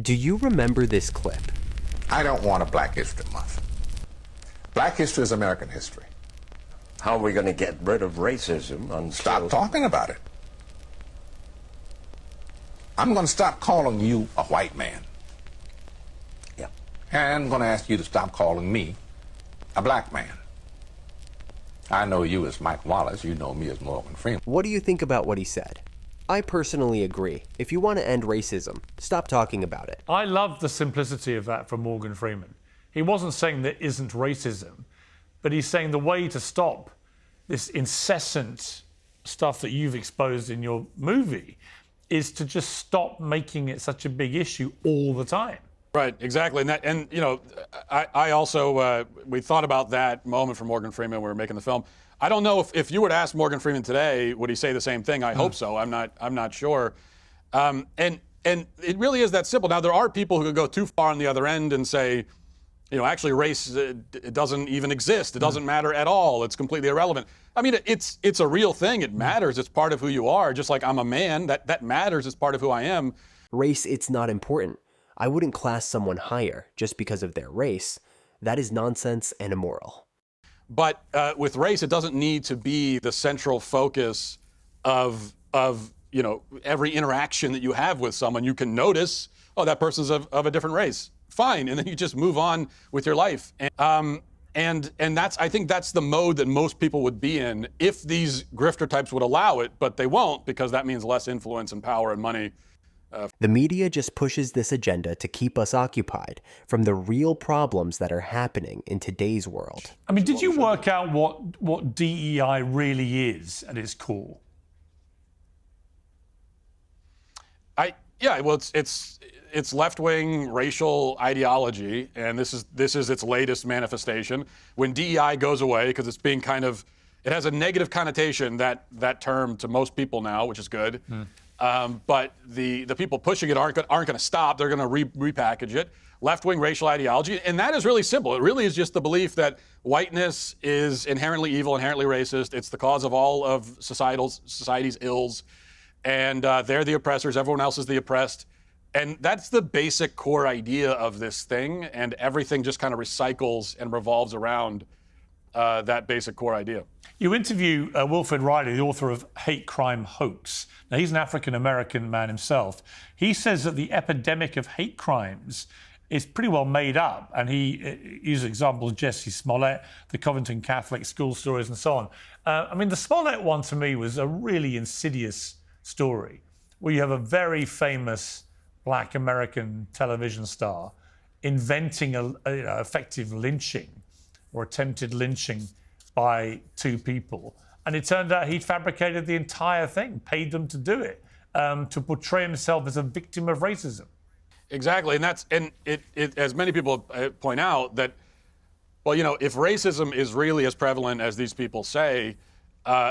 Do you remember this clip? I don't want a Black History Month. Black history is American history. How are we going to get rid of racism? Stop talking about it. I'm going to stop calling you a white man. Yeah. And I'm going to ask you to stop calling me a black man. I know you as Mike Wallace. You know me as Morgan Freeman. What do you think about what he said? I personally agree. If you want to end racism, stop talking about it. I love the simplicity of that from Morgan Freeman. He wasn't saying there isn't racism, but he's saying the way to stop this incessant stuff that you've exposed in your movie is to just stop making it such a big issue all the time. Right, exactly. And you know, I also, we thought about that moment from Morgan Freeman when we were making the film. I don't know if you were to ask Morgan Freeman today, would he say the same thing? I hope so. I'm not sure. And it really is that simple. Now, there are people who could go too far on the other end and say, you know, actually race, it doesn't even exist. It doesn't matter at all. It's completely irrelevant. I mean, it's a real thing. It matters. It's part of who you are. Just like I'm a man, that matters. It's part of who I am. Race, it's not important. I wouldn't class someone higher just because of their race. That is nonsense and immoral. But with race, it doesn't need to be the central focus of you know, every interaction that you have with someone. You can notice, oh, that person's of a different race. Fine, and then you just move on with your life. And that's, I think that's the mode that most people would be in if these grifter types would allow it, but they won't, because that means less influence and power and money. The media just pushes this agenda to keep us occupied from the real problems that are happening in today's world. I mean, did you work out what DEI really is at its core? Yeah, well, it's left-wing racial ideology, and this is its latest manifestation. When DEI goes away, because it's being kind of, it has a negative connotation, that term, to most people now, which is good. But the people pushing it aren't going to stop. They're going to repackage it. Left-wing racial ideology, and that is really simple. It really is just the belief that whiteness is inherently evil, inherently racist. It's the cause of all of society's ills, and they're the oppressors. Everyone else is the oppressed, and that's the basic core idea of this thing. And everything just kind of recycles and revolves around that basic core idea. You interview Wilfred Riley, the author of Hate Crime Hoax. Now, he's an African-American man himself. He says that the epidemic of hate crimes is pretty well made up, and he uses examples of Jesse Smollett, the Covington Catholic school stories, and so on. I mean, the Smollett one to me was a really insidious story, where you have a very famous Black American television star inventing a effective lynching or attempted lynching by two people. And it turned out he'd fabricated the entire thing, paid them to do it, to portray himself as a victim of racism. Exactly, and it as many people point out that, well, you know, if racism is really as prevalent as these people say,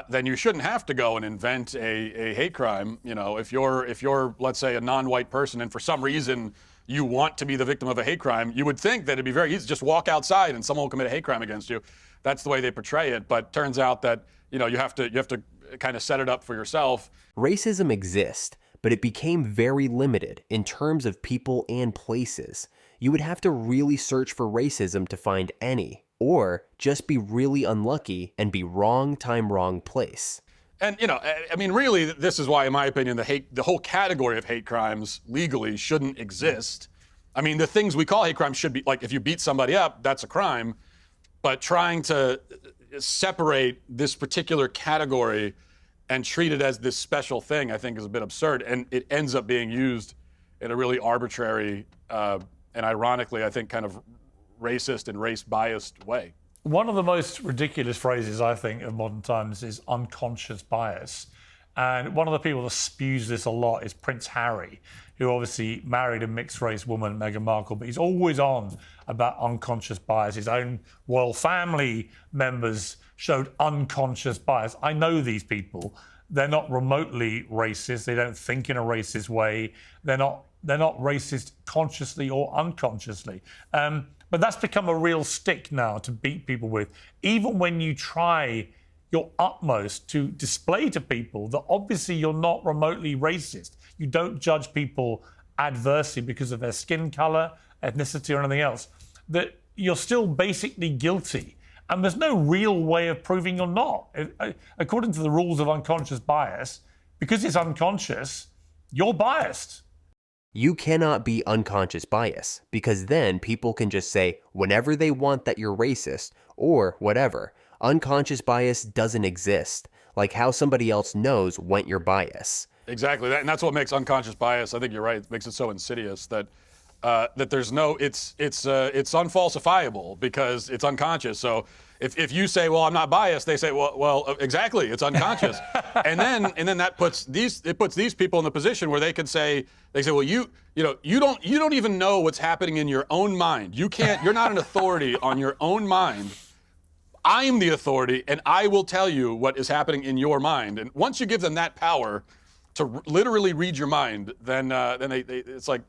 then you shouldn't have to go and invent a hate crime. You know, if you're let's say a non-white person, and for some reason you want to be the victim of a hate crime, you would think that it'd be very easy to just walk outside and someone will commit a hate crime against you. That's the way they portray it. But turns out that, you know, you have to kind of set it up for yourself. Racism exists, but it became very limited in terms of people and places. You would have to really search for racism to find any, or just be really unlucky and be wrong time, wrong place. And, you know, I mean, really, this is why, in my opinion, the whole category of hate crimes legally shouldn't exist. I mean, the things we call hate crimes should be, like, if you beat somebody up, that's a crime. But trying to separate this particular category and treat it as this special thing, I think, is a bit absurd. And it ends up being used in a really arbitrary and ironically, I think, kind of racist and race-biased way. One of the most ridiculous phrases, I think, of modern times is unconscious bias. And one of the people that spews this a lot is Prince Harry, who obviously married a mixed-race woman, Meghan Markle, but he's always on about unconscious bias. His own royal family members showed unconscious bias. I know these people. They're not remotely racist. They don't think in a racist way. They're not racist consciously or unconsciously. But that's become a real stick now to beat people with. Even when you try your utmost to display to people that obviously you're not remotely racist. You don't judge people adversely because of their skin color, ethnicity, or anything else, that you're still basically guilty. And there's no real way of proving you're not. According to the rules of unconscious bias, because it's unconscious, you're biased. You cannot be unconscious bias, because then people can just say whenever they want that you're racist or whatever. Unconscious bias doesn't exist, like how somebody else knows when you're biased. Exactly, and that's what makes unconscious bias. I think you're right. It makes it so insidious that there's no. It's unfalsifiable because it's unconscious. So if you say, "Well, I'm not biased," they say, "Well, exactly, it's unconscious," and then that puts these people in the position where they say, "Well, you don't even know what's happening in your own mind. You're not an authority on your own mind. I'm the authority, and I will tell you what is happening in your mind." And once you give them that power to literally read your mind, then it's like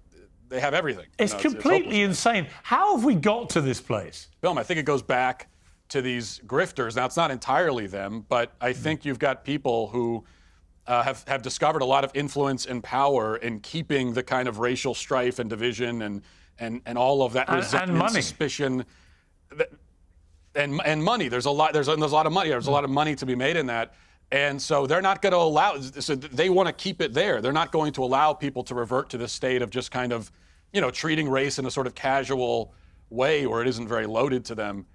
they have everything. It's completely insane. How have we got to this place? Bill, I think it goes back to these grifters. Now, it's not entirely them, but I think you've got people who have discovered a lot of influence and power in keeping the kind of racial strife and division and all of that resentment, and money. Suspicion, and money. There's a lot of money. There's a lot of money to be made in that. And so they're not going to allow, so they want to keep it there. They're not going to allow people to revert to this state of just kind of, treating race in a sort of casual way where it isn't very loaded to them.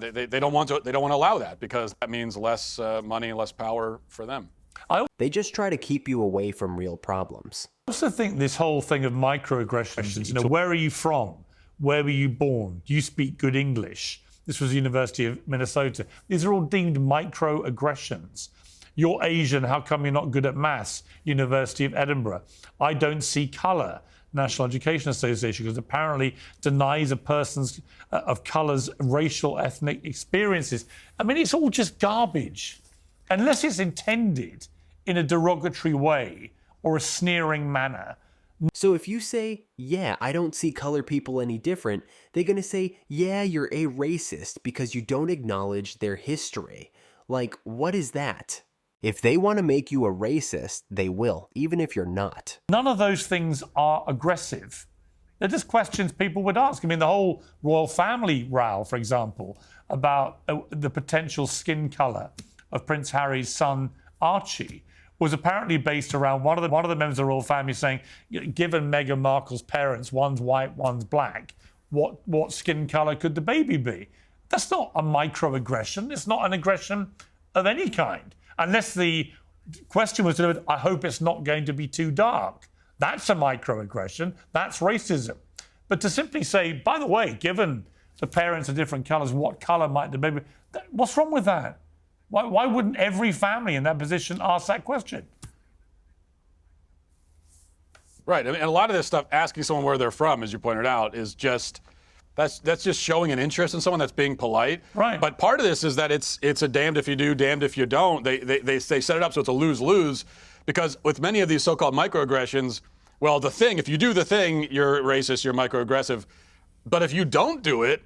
They don't want to allow that because that means less money and less power for them. They just try to keep you away from real problems. I also think this whole thing of microaggressions, where are you from? Where were you born? Do you speak good English? This was the University of Minnesota. These are all deemed microaggressions. You're Asian, how come you're not good at maths? University of Edinburgh. I don't see colour. National Education Association, because apparently denies a person's of colour's racial, ethnic experiences. I mean, it's all just garbage. Unless it's intended in a derogatory way or a sneering manner. So if you say, yeah, I don't see color people any different, they're going to say, yeah, you're a racist because you don't acknowledge their history. Like, what is that? If they want to make you a racist, they will, even if you're not. None of those things are aggressive. They're just questions people would ask. I mean, the whole royal family row, for example, about the potential skin colour of Prince Harry's son, Archie, was apparently based around one of the members of the royal family saying, given Meghan Markle's parents, one's white, one's black, what skin colour could the baby be? That's not a microaggression. It's not an aggression of any kind. Unless the question was delivered, I hope it's not going to be too dark. That's a microaggression. That's racism. But to simply say, by the way, given the parents are different colours, what colour might the baby... What's wrong with that? Why wouldn't every family in that position ask that question? Right. I mean, a lot of this stuff, asking someone where they're from, as you pointed out, is just... That's just showing an interest in someone, that's being polite. Right. But part of this is that it's a damned if you do, damned if you don't. They set it up so it's a lose-lose, because with many of these so-called microaggressions, well, if you do the thing, you're racist, you're microaggressive. But if you don't do it,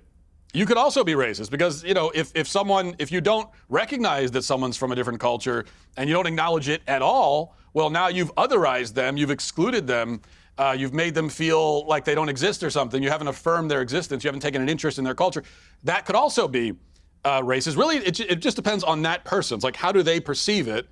you could also be racist, because if you don't recognize that someone's from a different culture and you don't acknowledge it at all, well, now you've otherized them, you've excluded them. You've made them feel like they don't exist or something. You haven't affirmed their existence. You haven't taken an interest in their culture. That could also be racist. Really, it just depends on that person. It's like, how do they perceive it?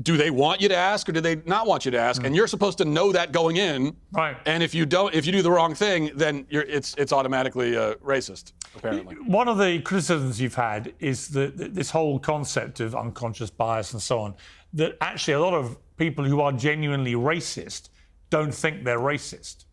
Do they want you to ask, or do they not want you to ask? And you're supposed to know that going in. Right. And if you do the wrong thing, then it's automatically racist, apparently. One of the criticisms you've had is this whole concept of unconscious bias and so on, that actually a lot of people who are genuinely racist don't think they're racist.